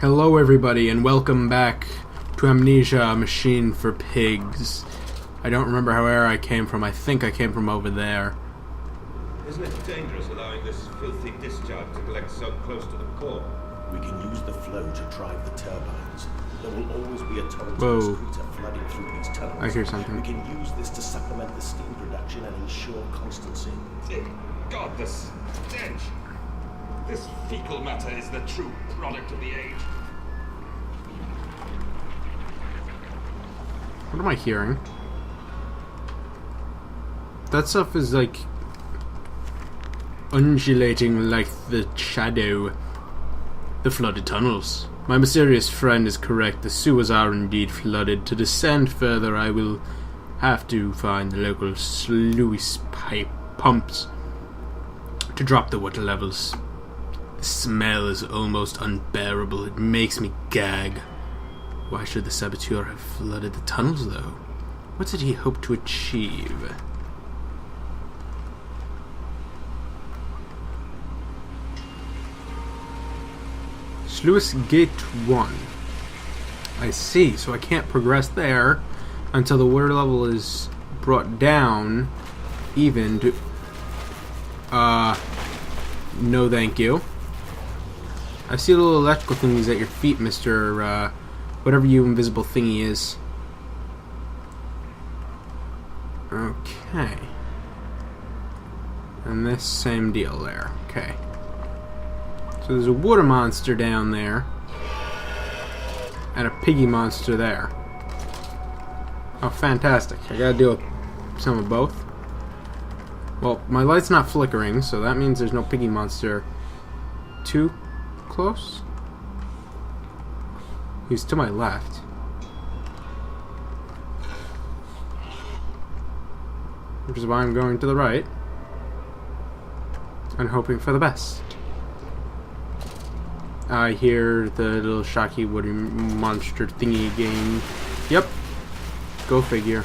Hello everybody and welcome back to Amnesia, a machine for pigs. I don't remember where I came from. I think I came from over there. Isn't it dangerous allowing this filthy discharge to collect so close to the core? We can use the flow to drive the turbines. There will always be a torrent Whoa. of excreta flooding through these tunnels. I hear something. We can use this to supplement the steam production and ensure constancy. Dear God, the stench! This fecal matter is the true product of the age. What am I hearing? That stuff is like undulating like the shadow. The flooded tunnels. My mysterious friend is correct. The sewers are indeed flooded. To descend further, I will have to find the local sluice pipe pumps to drop the water levels. The smell is almost unbearable. It makes me gag. Why should the saboteur have flooded the tunnels, though? What did he hope to achieve? Sluice Gate 1. I see, so I can't progress there until the water level is brought down even to... no thank you. I see little electrical thingies at your feet, Mr. Whatever you invisible thingy is. Okay. And this same deal there. Okay. So there's a water monster down there. And a piggy monster there. Oh, fantastic. I gotta deal with some of both. Well, my light's not flickering, so that means there's no piggy monster too close. He's to my left. Which is why I'm going to the right. And hoping for the best. I hear the little shocky woody monster thingy again. Yep. Go figure.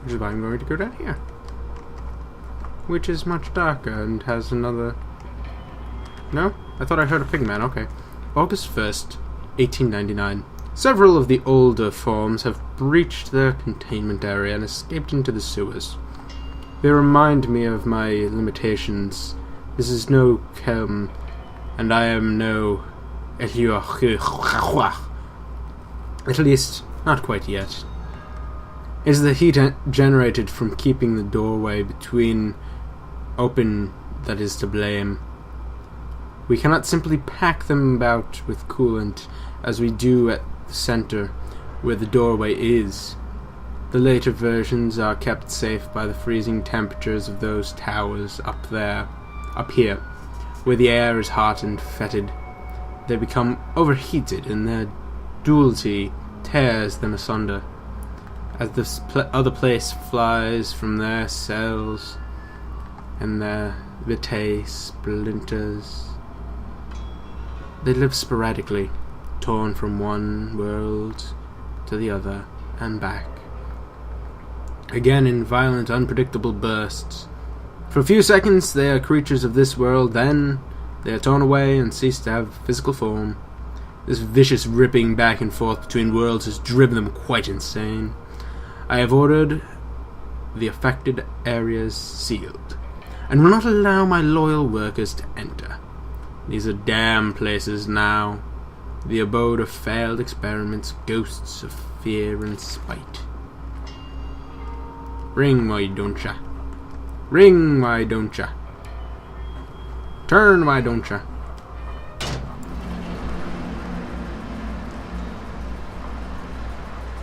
Which is why I'm going to go down here. Which is much darker and has another... No? I thought I heard a pigman. Okay. August 1st, 1899. Several of the older forms have breached their containment area and escaped into the sewers. They remind me of my limitations. This is no chem, and I am no... At least, not quite yet. It is the heat generated from keeping the doorway between open that is to blame. We cannot simply pack them about with coolant, as we do at the center, where the doorway is. The later versions are kept safe by the freezing temperatures of those towers up here, where the air is hot and fetid. They become overheated, and their duality tears them asunder, as the other place flies from their cells, and their vitae splinters. They live sporadically, torn from one world to the other and back. Again in violent, unpredictable bursts. For a few seconds they are creatures of this world, then they are torn away and cease to have physical form. This vicious ripping back and forth between worlds has driven them quite insane. I have ordered the affected areas sealed, and will not allow my loyal workers to enter. These are damn places now, the abode of failed experiments, ghosts of fear and spite. Ring, why don't ya? Ring, why don't ya? Turn, why don't ya?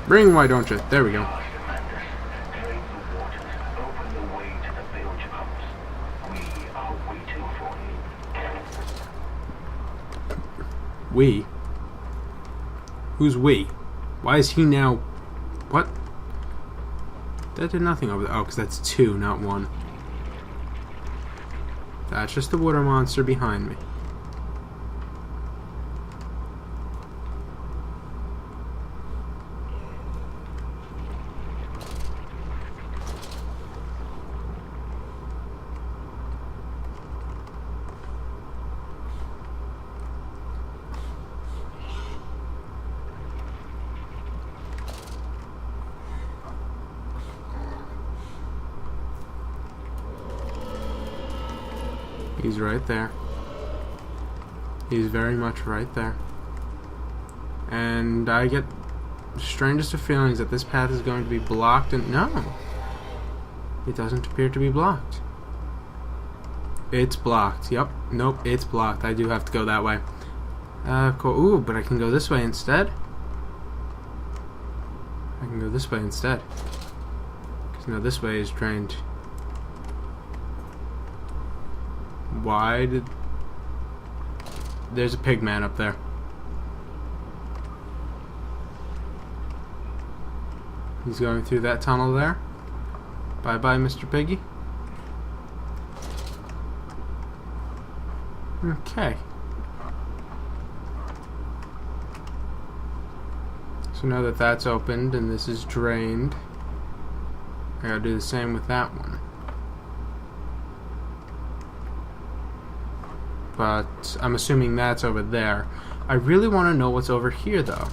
Ring, why don't ya? There we go. We? Who's we? Why is he now... What? That did nothing over there. Oh, because that's two, not one. That's just the water monster behind me. He's right there. He's very much right there. And I get the strangest of feelings that this path is going to be blocked, and no! It doesn't appear to be blocked. It's blocked. Yep. Nope, it's blocked. I do have to go that way. Cool. Ooh, but I can go this way instead. I can go this way instead. Because now this way is drained. Why did... There's a pig man up there. He's going through that tunnel there. Bye-bye, Mr. Piggy. Okay. So now that that's opened and this is drained, I gotta do the same with that one. But I'm assuming that's over there. I really want to know what's over here, though.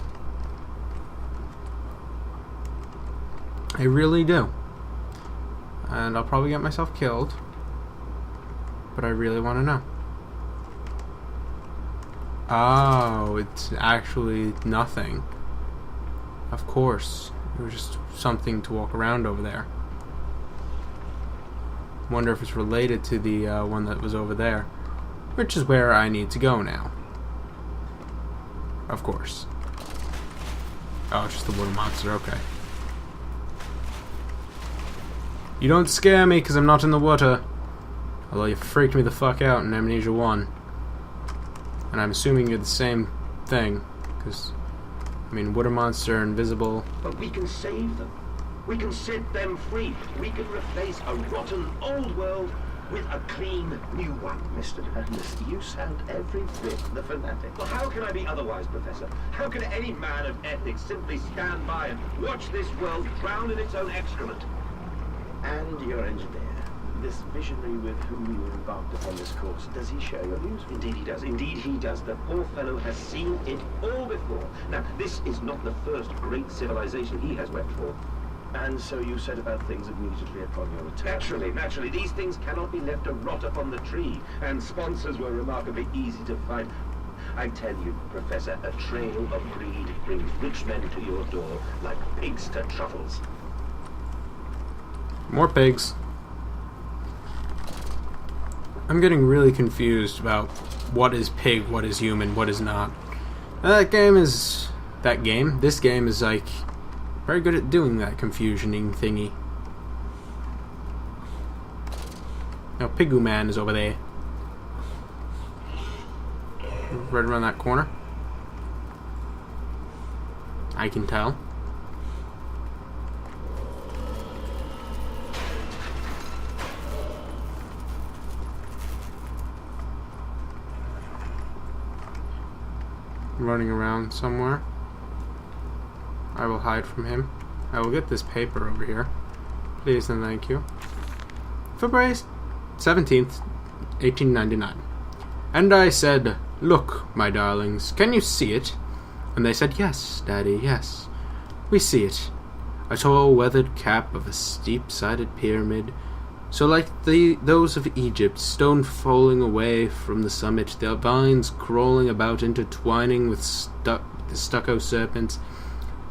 I really do. And I'll probably get myself killed. But I really want to know. Oh, it's actually nothing. Of course. It was just something to walk around over there. Wonder if it's related to the one that was over there. Which is where I need to go now. Of course. Oh, it's just the water monster, okay. You don't scare me because I'm not in the water. Although you freaked me the fuck out in Amnesia 1. And I'm assuming you're the same thing. Because, I mean, water monster, invisible. But we can save them. We can set them free. We can replace a rotten old world with a clean new one. Mr. Madness, you sound every bit the fanatic. Well, how can I be otherwise, Professor? How can any man of ethics simply stand by and watch this world drown in its own excrement? And your engineer, this visionary with whom you embarked upon this course, does he share your views? Indeed he does. Indeed he does. The poor fellow has seen it all before. Now, this is not the first great civilization he has wept for. And so you set about things immediately upon your return. Naturally. These things cannot be left to rot upon the tree. And sponsors were remarkably easy to find. I tell you, Professor, a trail of greed brings rich men to your door like pigs to truffles. More pigs. I'm getting really confused about what is pig, what is human, what is not. This game is like very good at doing that confusioning thingy. Now Pigoo Man is over there. Right around that corner. I can tell. Running around somewhere. I will hide from him. I will get this paper over here. Please and thank you. February 17th, 1899. And I said, "Look, my darlings, can you see it?" And they said, "Yes, Daddy, yes. We see it. A tall, weathered cap of a steep-sided pyramid. So like those of Egypt, stone falling away from the summit, their vines crawling about, intertwining with the stucco serpents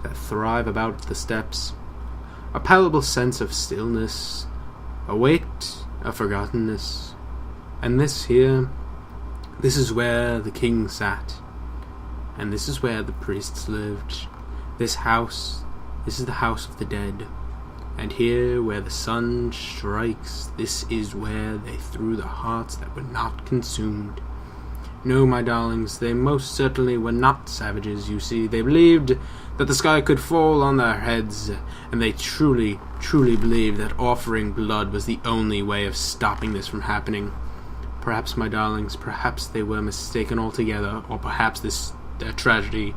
that thrive about the steps. A palpable sense of stillness, a weight of forgottenness. And this here, this is where the king sat. And this is where the priests lived. This house, this is the house of the dead. And here, where the sun strikes, this is where they threw the hearts that were not consumed. No, my darlings, they most certainly were not savages, you see. They believed that the sky could fall on their heads, and they truly, truly believed that offering blood was the only way of stopping this from happening. Perhaps, my darlings, perhaps they were mistaken altogether, or perhaps this tragedy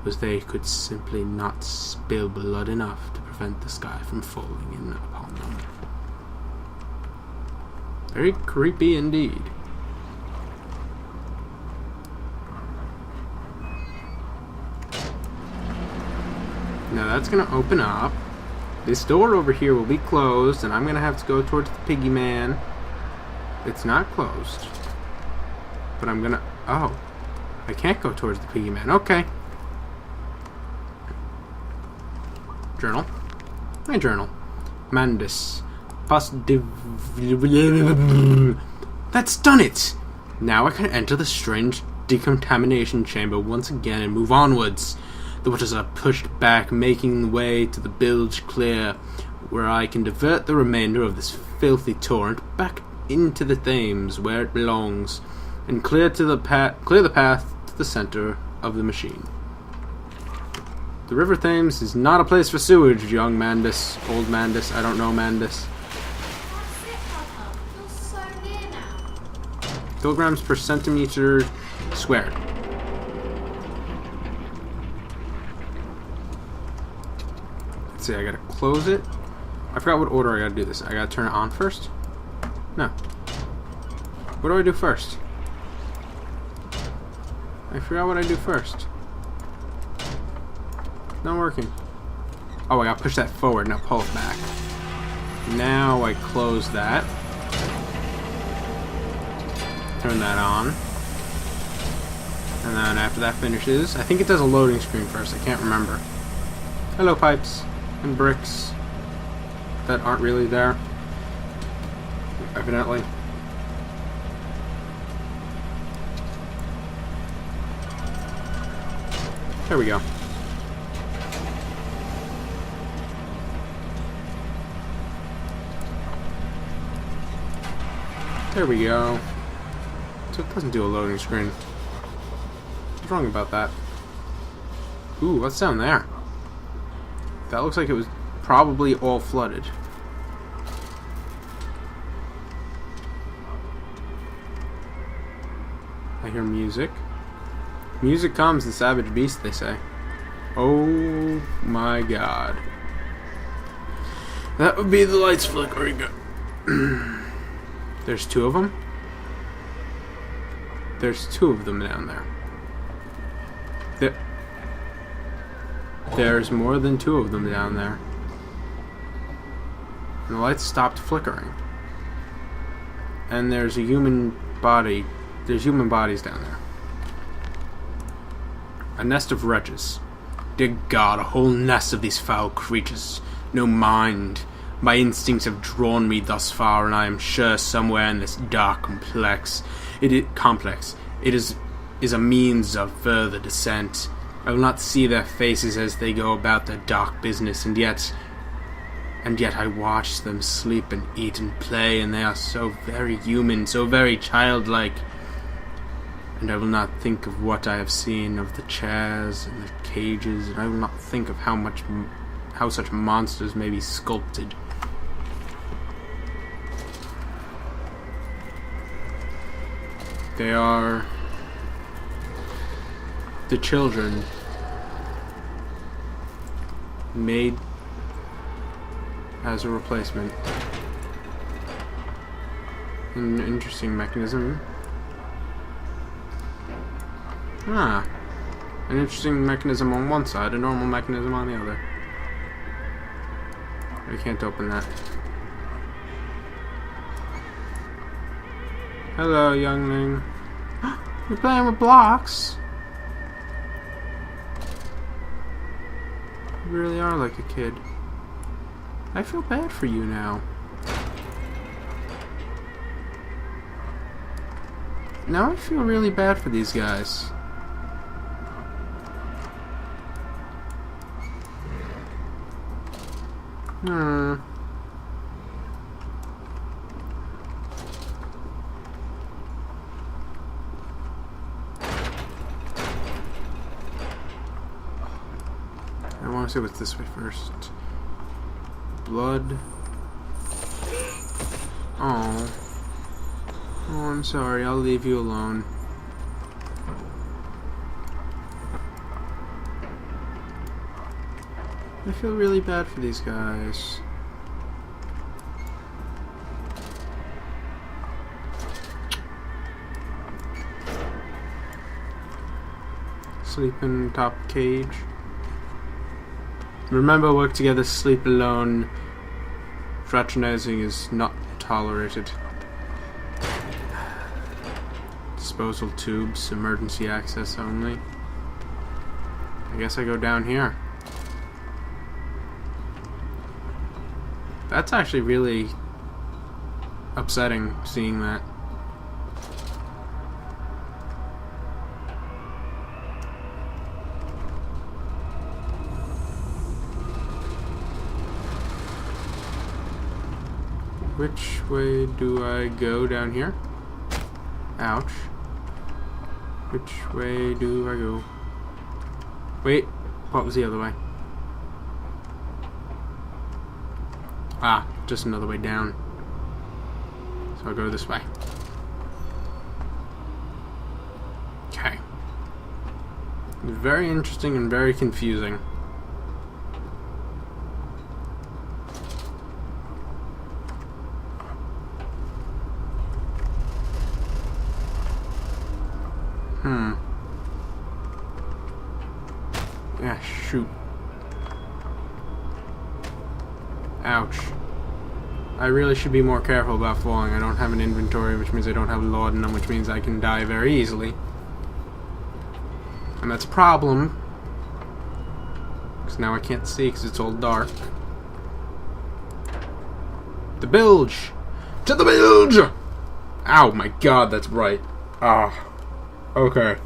was they could simply not spill blood enough to prevent the sky from falling in upon them. Very creepy indeed. Now that's going to open up. This door over here will be closed, and I'm going to have to go towards the piggy man. It's not closed. But I'm gonna... Oh. I can't go towards the piggy man. Okay. Journal. My journal. Mandus. Positive... That's done it! Now I can enter the strange decontamination chamber once again and move onwards. The waters are pushed back, making the way to the bilge clear, where I can divert the remainder of this filthy torrent back into the Thames where it belongs, and clear the path to the center of the machine. The River Thames is not a place for sewage, young Mandus, old Mandus, I don't know Mandus. That's it, Papa. You're so near now. Kilograms per centimeter squared. Let's see, I gotta close it. I forgot what order I gotta do this. I gotta turn it on first? No. What do I do first? I forgot what I do first. Not working. Oh, I gotta push that forward, now pull it back. Now I close that. Turn that on. And then after that finishes, I think it does a loading screen first, I can't remember. Hello, pipes and bricks that aren't really there, evidently. There we go. There we go. So it doesn't do a loading screen. What's wrong about that? Ooh, what's down there? That looks like it was probably all flooded. I hear music. Music comes, the savage beast, they say. Oh my god. That would be the lights flickering. There's two of them? There's two of them down there. There's more than two of them down there. And the lights stopped flickering. And there's a human body. There's human bodies down there. A nest of wretches. Dear God, a whole nest of these foul creatures. No mind. My instincts have drawn me thus far, and I am sure somewhere in this dark complex it is a means of further descent. I will not see their faces as they go about their dark business, and yet I watch them sleep and eat and play, and they are so very human, so very childlike. And I will not think of what I have seen of the chairs and the cages, and I will not think of how such monsters may be sculpted. They are the children made as a replacement. An interesting mechanism. An interesting mechanism on one side, a normal mechanism on the other. I can't open that. Hello, youngling. You're playing with blocks? You really are like a kid. I feel bad for you now. Now I feel really bad for these guys. I want to see what's this way first. Blood. Oh, I'm sorry. I'll leave you alone. I feel really bad for these guys. Sleep in top cage. Remember, work together, sleep alone. Fraternizing is not tolerated. Disposal tubes, emergency access only. I guess I go down here. That's actually really upsetting, seeing that. Which way do I go down here? Ouch. Which way do I go? Wait, what was the other way? Ah, just another way down. So I'll go this way. Okay. Very interesting and very confusing. Yeah, shoot. Ouch. I really should be more careful about falling. I don't have an inventory, which means I don't have laudanum, which means I can die very easily. And that's a problem. Because now I can't see because it's all dark. The bilge! To the bilge! Ow, my god, that's bright. Ah. Okay.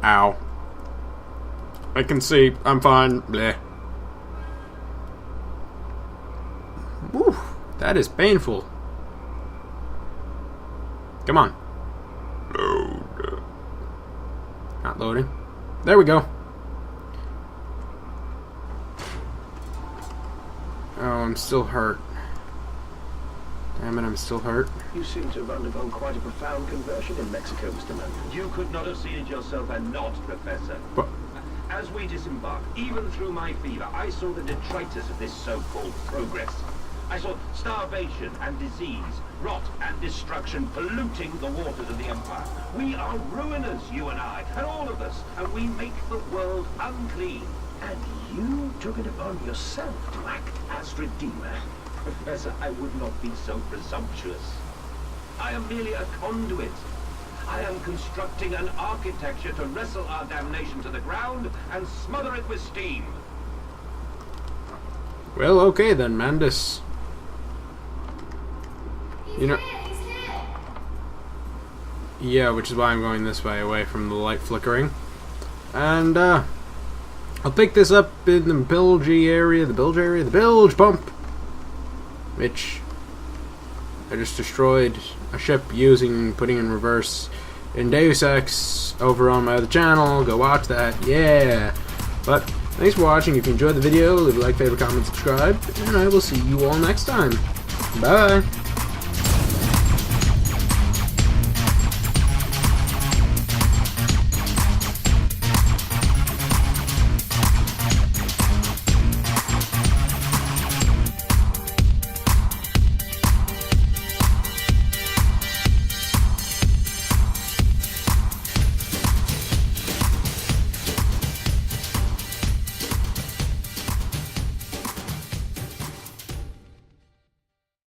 Ow. I can see. I'm fine. Bleh. Woo. That is painful. Come on. Load. Not loading. There we go. Oh, I'm still hurt. Damn it, I'm still hurt. You seem to have undergone quite a profound conversion in Mexico, Mr. Mann. You could not have seen it yourself and not, Professor. But as we disembarked, even through my fever, I saw the detritus of this so-called progress. I saw starvation and disease, rot and destruction polluting the waters of the Empire. We are ruiners, you and I, and all of us, and we make the world unclean. And you took it upon yourself to act as Redeemer. Professor, I would not be so presumptuous. I am merely a conduit. I am constructing an architecture to wrestle our damnation to the ground and smother it with steam. well, okay then, Mandus. He's You know- here, he's here. Yeah, which is why I'm going this way, away from the light flickering. And, I'll pick this up in the bilge area, the bilge pump! Which I just destroyed a ship putting in reverse in Deus Ex over on my other channel. Go watch that, yeah! But, thanks for watching. If you enjoyed the video, leave a like, favorite, comment, subscribe, and I will see you all next time. Bye!